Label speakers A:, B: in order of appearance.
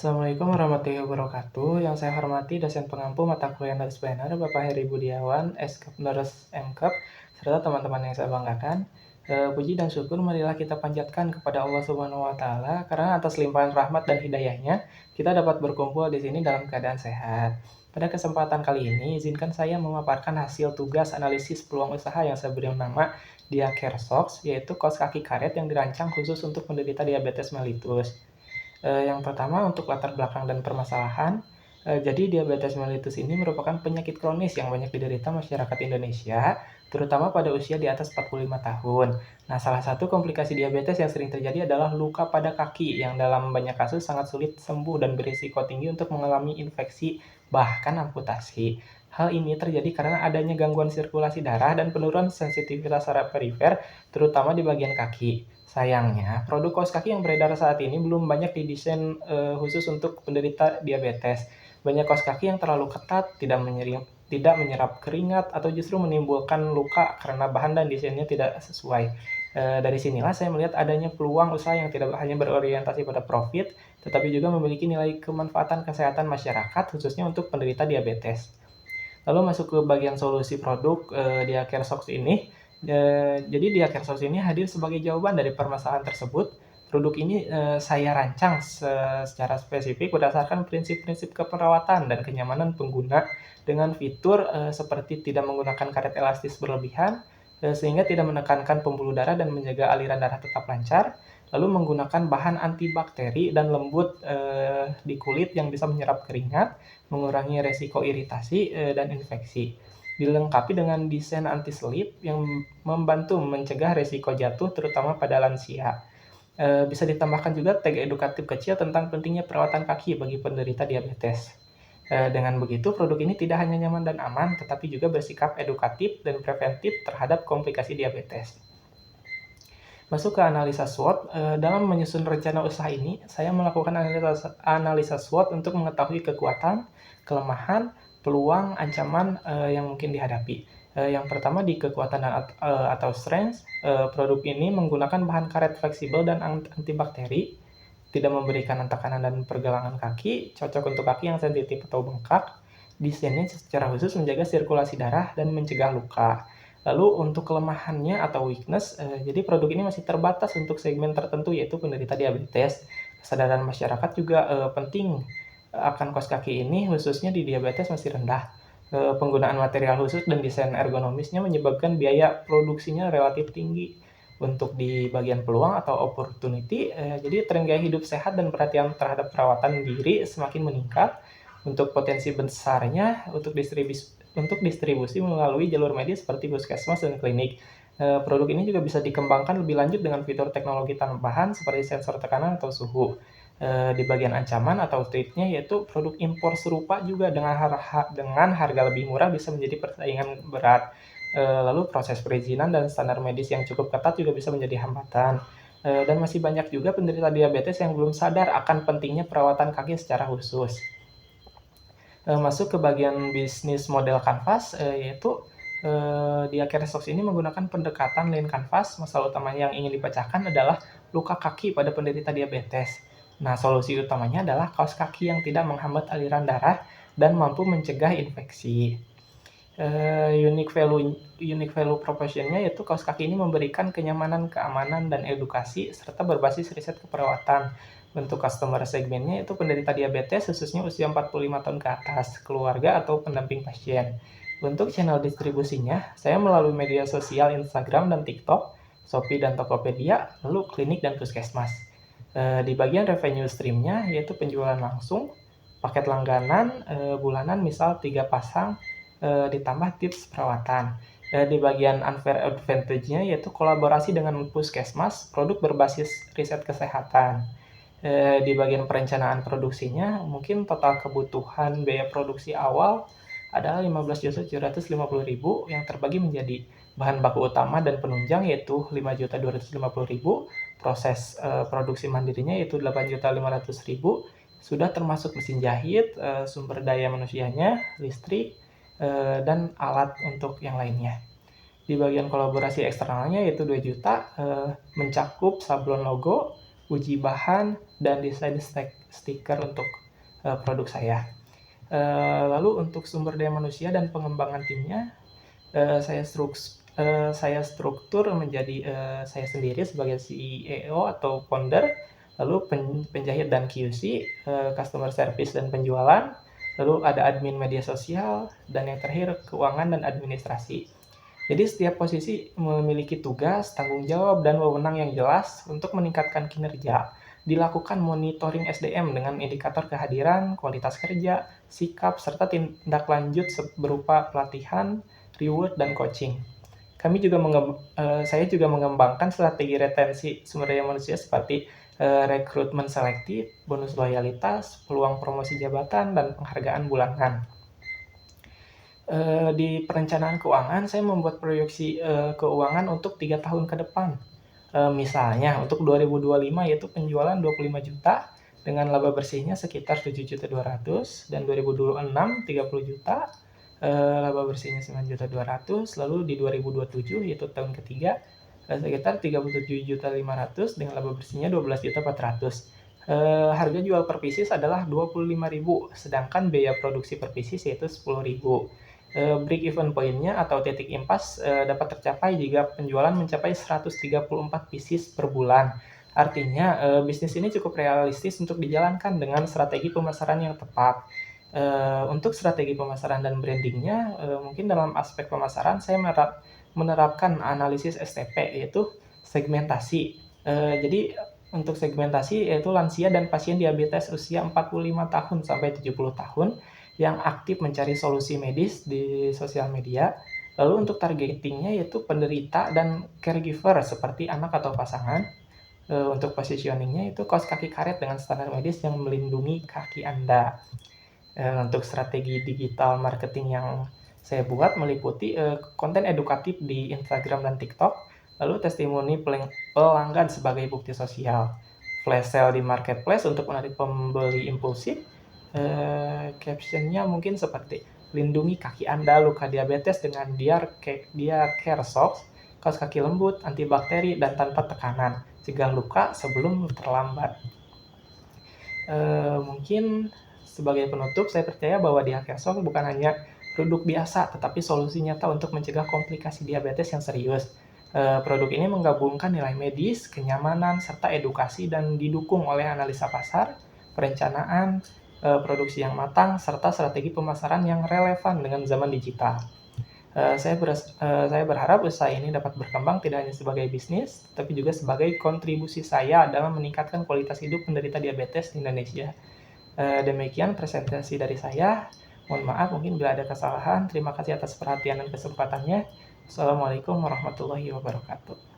A: Assalamualaikum warahmatullahi wabarakatuh. Yang saya hormati dosen pengampu mata kuliah Nulis Planner, Bapak Heri Budiawan, Eskap Nurse MKep, serta teman-teman yang saya banggakan. Puji dan syukur marilah kita panjatkan kepada Allah Subhanahu wa Ta'ala, karena atas limpahan rahmat dan hidayahnya, kita dapat berkumpul di sini dalam keadaan sehat. Pada kesempatan kali ini, izinkan saya memaparkan hasil tugas analisis peluang usaha yang saya beri nama Diakersox, yaitu kaos kaki karet yang dirancang khusus untuk penderita diabetes mellitus. Yang pertama untuk latar belakang dan permasalahan, jadi diabetes mellitus ini merupakan penyakit kronis yang banyak diderita masyarakat Indonesia, terutama pada usia di atas 45 tahun. Nah, salah satu komplikasi diabetes yang sering terjadi adalah luka pada kaki yang dalam banyak kasus sangat sulit sembuh dan berisiko tinggi untuk mengalami infeksi, bahkan amputasi. Hal ini terjadi karena adanya gangguan sirkulasi darah dan penurunan sensitivitas saraf perifer, terutama di bagian kaki. Sayangnya, produk kaos kaki yang beredar saat ini belum banyak didesain khusus untuk penderita diabetes. Banyak kaos kaki yang terlalu ketat, tidak menyerap keringat, atau justru menimbulkan luka karena bahan dan desainnya tidak sesuai. Dari sinilah saya melihat adanya peluang usaha yang tidak hanya berorientasi pada profit, tetapi juga memiliki nilai kemanfaatan kesehatan masyarakat, khususnya untuk penderita diabetes. Lalu masuk ke bagian solusi produk Diakersox ini. Jadi Diakersox ini hadir sebagai jawaban dari permasalahan tersebut. Produk ini saya rancang secara spesifik berdasarkan prinsip-prinsip keperawatan dan kenyamanan pengguna dengan fitur seperti tidak menggunakan karet elastis berlebihan, sehingga tidak menekankan pembuluh darah dan menjaga aliran darah tetap lancar. Lalu menggunakan bahan antibakteri dan lembut di kulit yang bisa menyerap keringat, mengurangi resiko iritasi dan infeksi. Dilengkapi dengan desain anti-slip yang membantu mencegah resiko jatuh terutama pada lansia. Bisa ditambahkan juga tag edukatif kecil tentang pentingnya perawatan kaki bagi penderita diabetes. Dengan begitu, produk ini tidak hanya nyaman dan aman, tetapi juga bersikap edukatif dan preventif terhadap komplikasi diabetes. Masuk ke analisa SWOT, dalam menyusun rencana usaha ini, saya melakukan analisa SWOT untuk mengetahui kekuatan, kelemahan, peluang, ancaman yang mungkin dihadapi. Yang pertama di kekuatan atau strength, produk ini menggunakan bahan karet fleksibel dan antibakteri, tidak memberikan tekanan dan pergelangan kaki, cocok untuk kaki yang sensitif atau bengkak. Desainnya secara khusus menjaga sirkulasi darah dan mencegah luka. Lalu untuk kelemahannya atau weakness, jadi produk ini masih terbatas untuk segmen tertentu yaitu penderita diabetes. Kesadaran masyarakat juga penting akan kaos kaki ini khususnya di diabetes masih rendah. Penggunaan material khusus dan desain ergonomisnya menyebabkan biaya produksinya relatif tinggi. Untuk di bagian peluang atau opportunity, jadi tren gaya hidup sehat dan perhatian terhadap perawatan diri semakin meningkat. Untuk potensi besarnya untuk distribusi melalui jalur medis seperti puskesmas dan klinik. Produk ini juga bisa dikembangkan lebih lanjut dengan fitur teknologi tambahan seperti sensor tekanan atau suhu. Di bagian ancaman atau threat-nya yaitu produk impor serupa juga dengan harga lebih murah bisa menjadi persaingan berat. Lalu proses perizinan dan standar medis yang cukup ketat juga bisa menjadi hambatan. Dan masih banyak juga penderita diabetes yang belum sadar akan pentingnya perawatan kaki secara khusus. Masuk ke bagian bisnis model kanvas, yaitu di Akersox ini menggunakan pendekatan lean canvas. Masalah utama yang ingin dipecahkan adalah luka kaki pada penderita diabetes. Nah, solusi utamanya adalah kaos kaki yang tidak menghambat aliran darah dan mampu mencegah infeksi. Unique value proposition-nya yaitu kaos kaki ini memberikan kenyamanan, keamanan, dan edukasi serta berbasis riset keperawatan. Bentuk customer segmennya itu penderita diabetes khususnya usia 45 tahun ke atas, keluarga atau pendamping pasien. Untuk channel distribusinya, saya melalui media sosial Instagram dan TikTok, Shopee dan Tokopedia, lalu klinik dan puskesmas. Di bagian revenue stream-nya yaitu penjualan langsung, paket langganan, bulanan misal 3 pasang, ditambah tips perawatan. Di bagian unfair advantage-nya yaitu kolaborasi dengan puskesmas, produk berbasis riset kesehatan. Di bagian perencanaan produksinya, mungkin total kebutuhan biaya produksi awal adalah 15.750.000 yang terbagi menjadi bahan baku utama dan penunjang yaitu 5.250.000, proses produksi mandirinya yaitu 8.500.000, sudah termasuk mesin jahit, sumber daya manusianya, listrik, dan alat untuk yang lainnya. Di bagian kolaborasi eksternalnya yaitu 2 juta, mencakup sablon logo, uji bahan, dan desain stiker untuk produk saya. Lalu untuk sumber daya manusia dan pengembangan timnya, saya struktur menjadi saya sendiri sebagai CEO atau founder, lalu penjahit dan QC, customer service dan penjualan, lalu ada admin media sosial, dan yang terakhir keuangan dan administrasi. Jadi setiap posisi memiliki tugas, tanggung jawab, dan wewenang yang jelas untuk meningkatkan kinerja. Dilakukan monitoring SDM dengan indikator kehadiran, kualitas kerja, sikap, serta tindak lanjut berupa pelatihan, reward, dan coaching. Saya juga mengembangkan strategi retensi sumber daya manusia seperti rekrutmen selektif, bonus loyalitas, peluang promosi jabatan, dan penghargaan bulanan. Di perencanaan keuangan, saya membuat proyeksi keuangan untuk 3 tahun ke depan. Misalnya untuk 2025 yaitu penjualan 25 juta dengan laba bersihnya sekitar 7.200.000, dan 2026 30 juta, laba bersihnya 9.200.000, lalu di 2027 yaitu tahun ketiga sekitar 37.500.000 dengan laba bersihnya 12.400.000. Harga jual per pieces adalah 25.000, sedangkan biaya produksi per pieces yaitu 10.000. Break even point-nya atau titik impas dapat tercapai jika penjualan mencapai 134 pieces per bulan. Artinya bisnis ini cukup realistis untuk dijalankan dengan strategi pemasaran yang tepat. Untuk strategi pemasaran dan brandingnya, mungkin dalam aspek pemasaran saya menerapkan analisis STP, yaitu segmentasi. Jadi untuk segmentasi yaitu lansia dan pasien diabetes usia 45 tahun sampai 70 tahun yang aktif mencari solusi medis di sosial media. Lalu untuk targetingnya yaitu penderita dan caregiver seperti anak atau pasangan. Untuk positioningnya itu kaos kaki karet dengan standar medis yang melindungi kaki Anda. Untuk strategi digital marketing yang saya buat meliputi konten edukatif di Instagram dan TikTok, lalu testimoni pelanggan sebagai bukti sosial, flash sale di marketplace untuk menarik pembeli impulsif. Captionnya mungkin seperti lindungi kaki Anda luka diabetes dengan Dia Care Socks, kaos kaki lembut, antibakteri, dan tanpa tekanan, cegah luka sebelum terlambat. Mungkin sebagai penutup, saya percaya bahwa Dia Care Socks bukan hanya produk biasa, tetapi solusi nyata untuk mencegah komplikasi diabetes yang serius. Produk ini menggabungkan nilai medis, kenyamanan, serta edukasi, dan didukung oleh analisa pasar, perencanaan, produksi yang matang, serta strategi pemasaran yang relevan dengan zaman digital. Saya berharap usaha ini dapat berkembang tidak hanya sebagai bisnis, tapi juga sebagai kontribusi saya dalam meningkatkan kualitas hidup penderita diabetes di Indonesia. Demikian presentasi dari saya. Mohon maaf mungkin bila ada kesalahan. Terima kasih atas perhatian dan kesempatannya. Assalamualaikum warahmatullahi wabarakatuh.